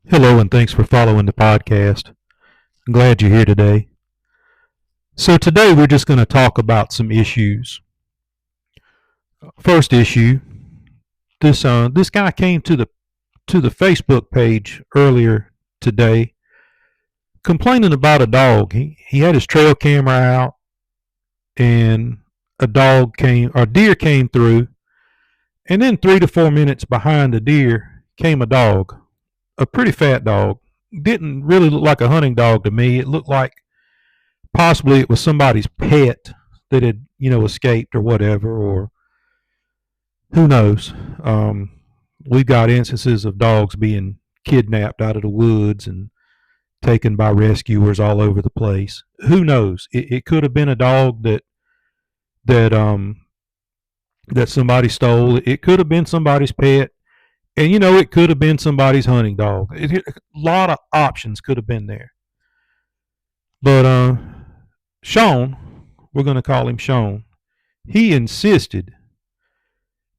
Hello, and thanks for following the podcast. I'm glad you're here today. So, today we're just going to talk about some issues. First issue, this guy came to the Facebook page earlier today complaining about a dog. He had his trail camera out, and a deer came through, and then 3 to 4 minutes behind the deer came a dog, a pretty fat dog. Didn't really look like a hunting dog to me. It looked like possibly it was somebody's pet that had escaped or whatever, or who knows. We've got instances of dogs being kidnapped out of the woods and taken by rescuers all over the place. Who knows? It could have been a dog that that somebody stole. It could have been somebody's pet, and it could have been somebody's hunting dog. A lot of options could have been there. But Sean, we're going to call him Sean, he insisted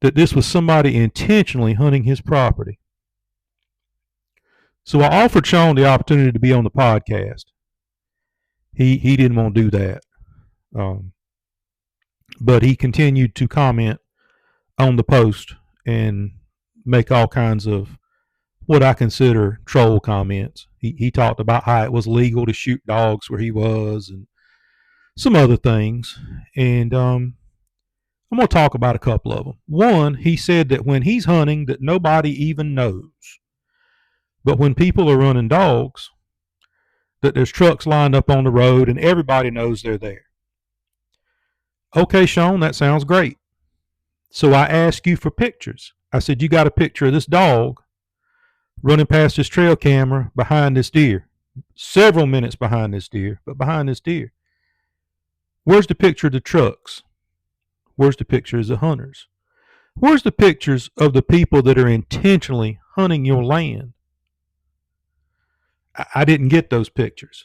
that this was somebody intentionally hunting his property. So I offered Sean the opportunity to be on the podcast. He didn't want to do that. But he continued to comment on the post and make all kinds of what I consider troll comments. He talked about how it was legal to shoot dogs where he was and some other things. And I'm going to talk about a couple of them. One, he said that when he's hunting that nobody even knows. But when people are running dogs, that there's trucks lined up on the road and everybody knows they're there. Okay, Sean, that sounds great. So I asked you for pictures. I said, you got a picture of this dog running past this trail camera behind this deer, several minutes behind this deer, but behind this deer. Where's the picture of the trucks? Where's the pictures of hunters? Where's the pictures of the people that are intentionally hunting your land? I didn't get those pictures.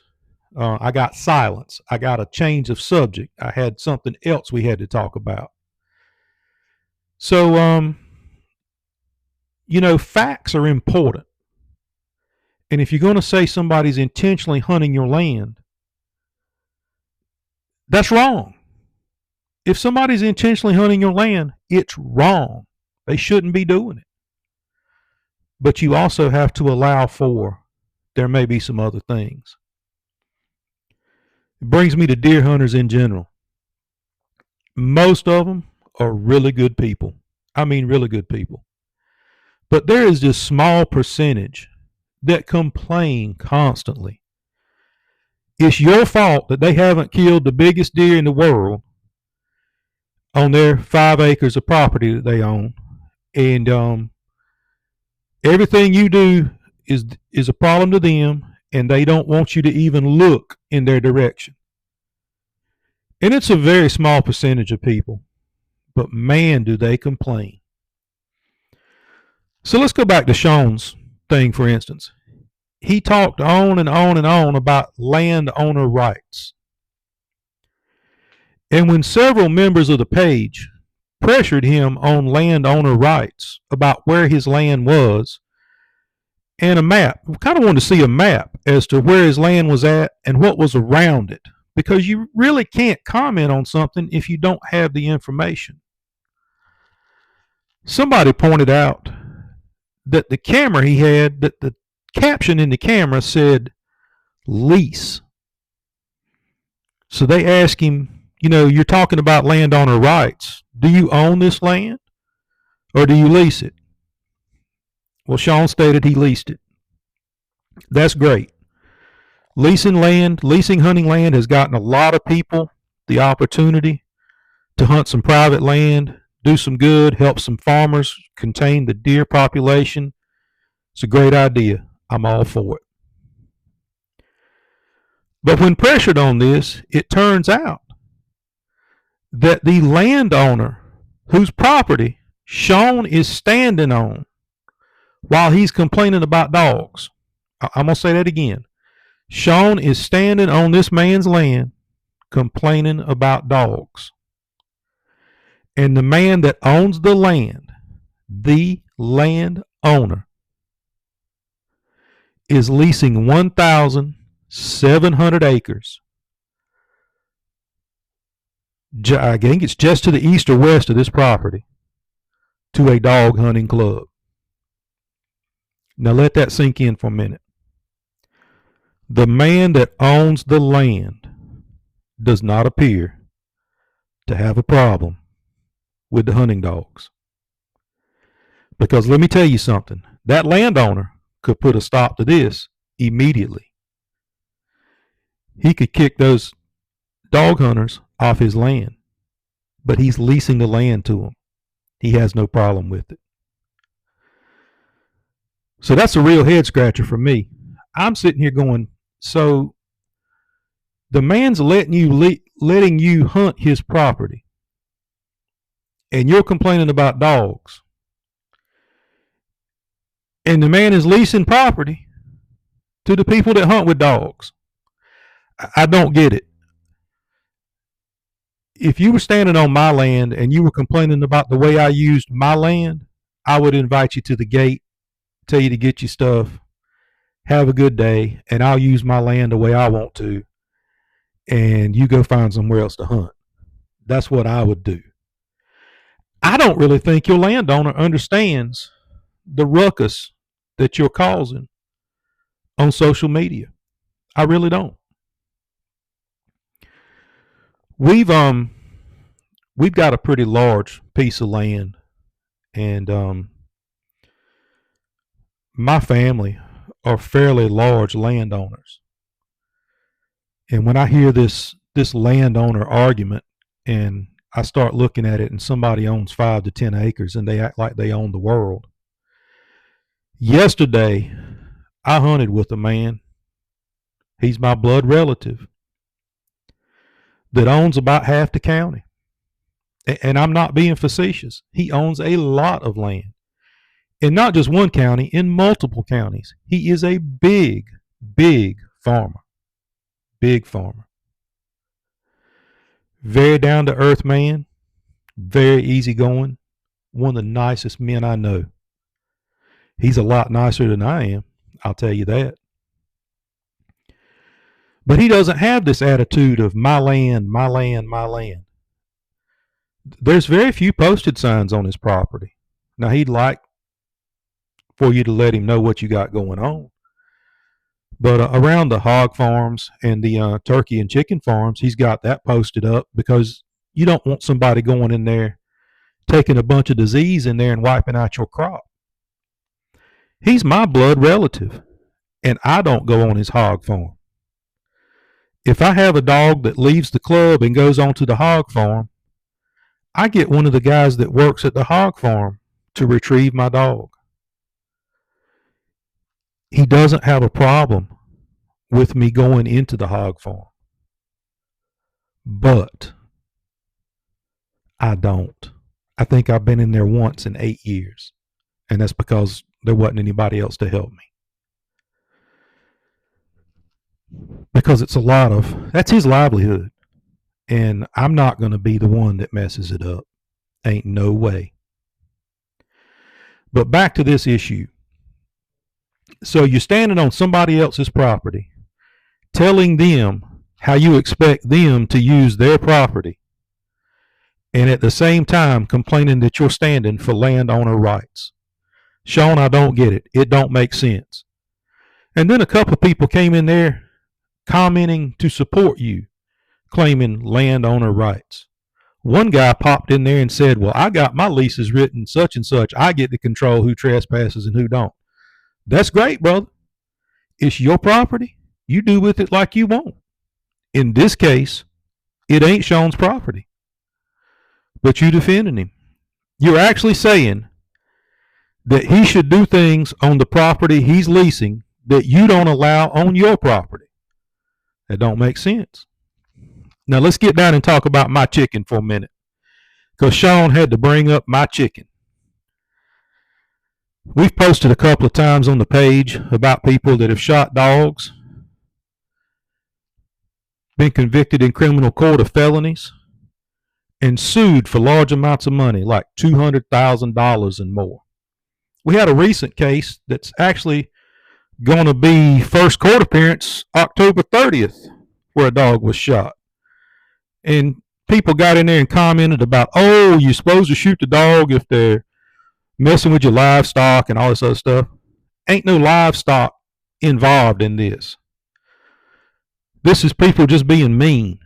I got silence. I got a change of subject. I had something else we had to talk about. So, facts are important. And if you're going to say somebody's intentionally hunting your land, that's wrong. If somebody's intentionally hunting your land, it's wrong. They shouldn't be doing it. But you also have to allow for there may be some other things. It brings me to deer hunters in general. Most of them are really good people. I mean, really good people. But there is this small percentage that complain constantly. It's your fault that they haven't killed the biggest deer in the world on their 5 acres of property that they own. And everything you do is a problem to them, and they don't want you to even look in their direction. And it's a very small percentage of people, but man, do they complain. So let's go back to Sean's thing, for instance. He talked on and on and on about landowner rights. And when several members of the page pressured him on landowner rights about where his land was, and a map. We kind of wanted to see a map as to where his land was at and what was around it, because you really can't comment on something if you don't have the information. Somebody pointed out that the camera he had, that the caption in the camera said lease. So they asked him, you're talking about landowner rights. Do you own this land or do you lease it? Well, Sean stated he leased it. That's great. Leasing hunting land has gotten a lot of people the opportunity to hunt some private land, do some good, help some farmers contain the deer population. It's a great idea. I'm all for it. But when pressured on this, it turns out that the landowner whose property Sean is standing on while he's complaining about dogs. I'm going to say that again. Sean is standing on this man's land complaining about dogs. And the man that owns the land, the landowner, is leasing 1,700 acres. I think it's just to the east or west of this property to a dog hunting club. Now let that sink in for a minute. The man that owns the land does not appear to have a problem with the hunting dogs. Because let me tell you something, that landowner could put a stop to this immediately. He could kick those dog hunters off his land, but he's leasing the land to them. He has no problem with it. So that's a real head scratcher for me. I'm sitting here going, so the man's letting you hunt his property, and you're complaining about dogs. And the man is leasing property to the people that hunt with dogs. I don't get it. If you were standing on my land and you were complaining about the way I used my land, I would invite you to the gate, tell you to get your stuff, have a good day, and I'll use my land the way I want to, and you go find somewhere else to hunt. That's what I would do. I don't really think your landowner understands the ruckus that you're causing on social media. I really don't. We've got a pretty large piece of land, and my family are fairly large landowners. And when I hear this landowner argument, and I start looking at it, and somebody owns 5 to 10 acres, and they act like they own the world. Yesterday, I hunted with a man. He's my blood relative that owns about half the county. And I'm not being facetious. He owns a lot of land. In not just one county, in multiple counties. He is a big, big farmer. Big farmer. Very down to earth man. Very easygoing. One of the nicest men I know. He's a lot nicer than I am. I'll tell you that. But he doesn't have this attitude of my land, my land, my land. There's very few posted signs on his property. Now, he'd like for you to let him know what you got going on. But around the hog farms and the turkey and chicken farms, he's got that posted up because you don't want somebody going in there taking a bunch of disease in there and wiping out your crop. He's my blood relative, and I don't go on his hog farm. If I have a dog that leaves the club and goes onto the hog farm, I get one of the guys that works at the hog farm to retrieve my dog. He doesn't have a problem with me going into the hog farm. But I don't. I think I've been in there once in 8 years, and that's because there wasn't anybody else to help me. Because it's that's his livelihood. And I'm not going to be the one that messes it up. Ain't no way. But back to this issue. So you're standing on somebody else's property, telling them how you expect them to use their property, and at the same time complaining that you're standing for landowner rights. Sean, I don't get it. It don't make sense. And then a couple of people came in there commenting to support you, claiming landowner rights. One guy popped in there and said, well, I got my leases written such and such. I get to control who trespasses and who don't. That's great, brother. It's your property. You do with it like you want. In this case, it ain't Sean's property. But you defending him. You're actually saying that he should do things on the property he's leasing that you don't allow on your property. That don't make sense. Now let's get down and talk about my chicken for a minute, because Sean had to bring up my chicken. We've posted a couple of times on the page about people that have shot dogs, been convicted in criminal court of felonies, and sued for large amounts of money, like $200,000 and more. We had a recent case that's actually going to be first court appearance October 30th where a dog was shot. And people got in there and commented about, oh, you're supposed to shoot the dog if they're messing with your livestock and all this other stuff. Ain't no livestock involved in this. This is people just being mean,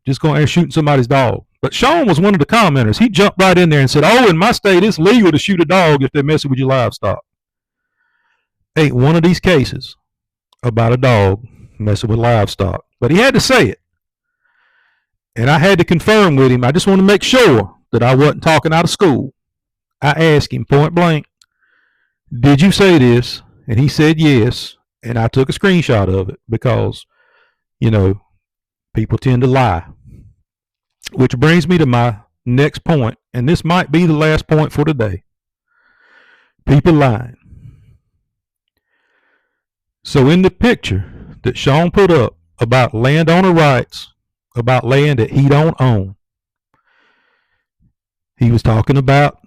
just going there and shooting somebody's dog. But Sean was one of the commenters. He jumped right in there and said, oh, in my state, it's legal to shoot a dog if they're messing with your livestock. Ain't one of these cases about a dog messing with livestock. But he had to say it. And I had to confirm with him. I just want to make sure that I wasn't talking out of school. I asked him point blank, did you say this? And he said yes. And I took a screenshot of it because, people tend to lie. Which brings me to my next point. And this might be the last point for today. People lying. So in the picture that Sean put up about landowner rights, about land that he don't own, he was talking about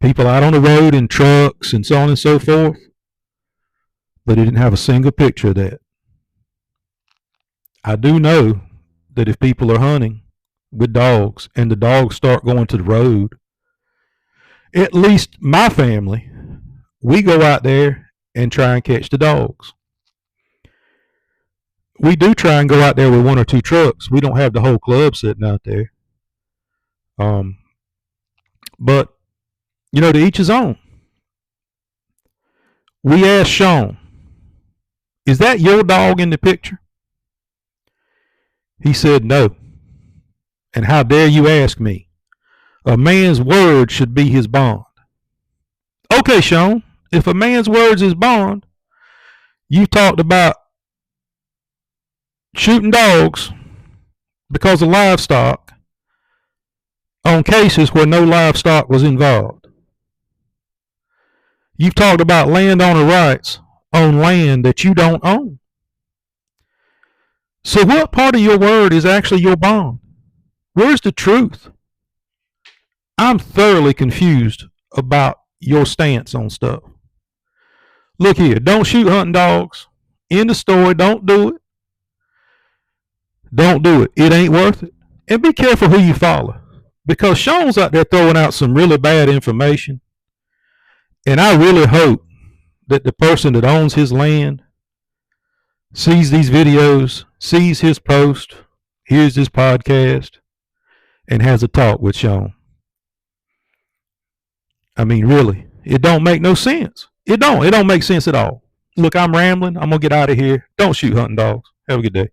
people out on the road in trucks and so on and so forth, but he didn't have a single picture of that. I do know that if people are hunting with dogs and the dogs start going to the road, at least my family, we go out there and try and catch the dogs. We do try and go out there with one or two trucks. We don't have the whole club sitting out there. But, to each his own. We asked Sean, is that your dog in the picture? He said no. And how dare you ask me? A man's word should be his bond. Okay, Sean, if a man's word is his bond, you talked about shooting dogs because of livestock on cases where no livestock was involved. You've talked about landowner rights on land that you don't own. So what part of your word is actually your bond? Where's the truth? I'm thoroughly confused about your stance on stuff. Look here, don't shoot hunting dogs. End of story, don't do it. Don't do it. It ain't worth it. And be careful who you follow. Because Sean's out there throwing out some really bad information. And I really hope that the person that owns his land sees these videos, sees his post, hears this podcast, and has a talk with Sean. I mean, really, it don't make no sense. It don't make sense at all. Look, I'm rambling. I'm going to get out of here. Don't shoot hunting dogs. Have a good day.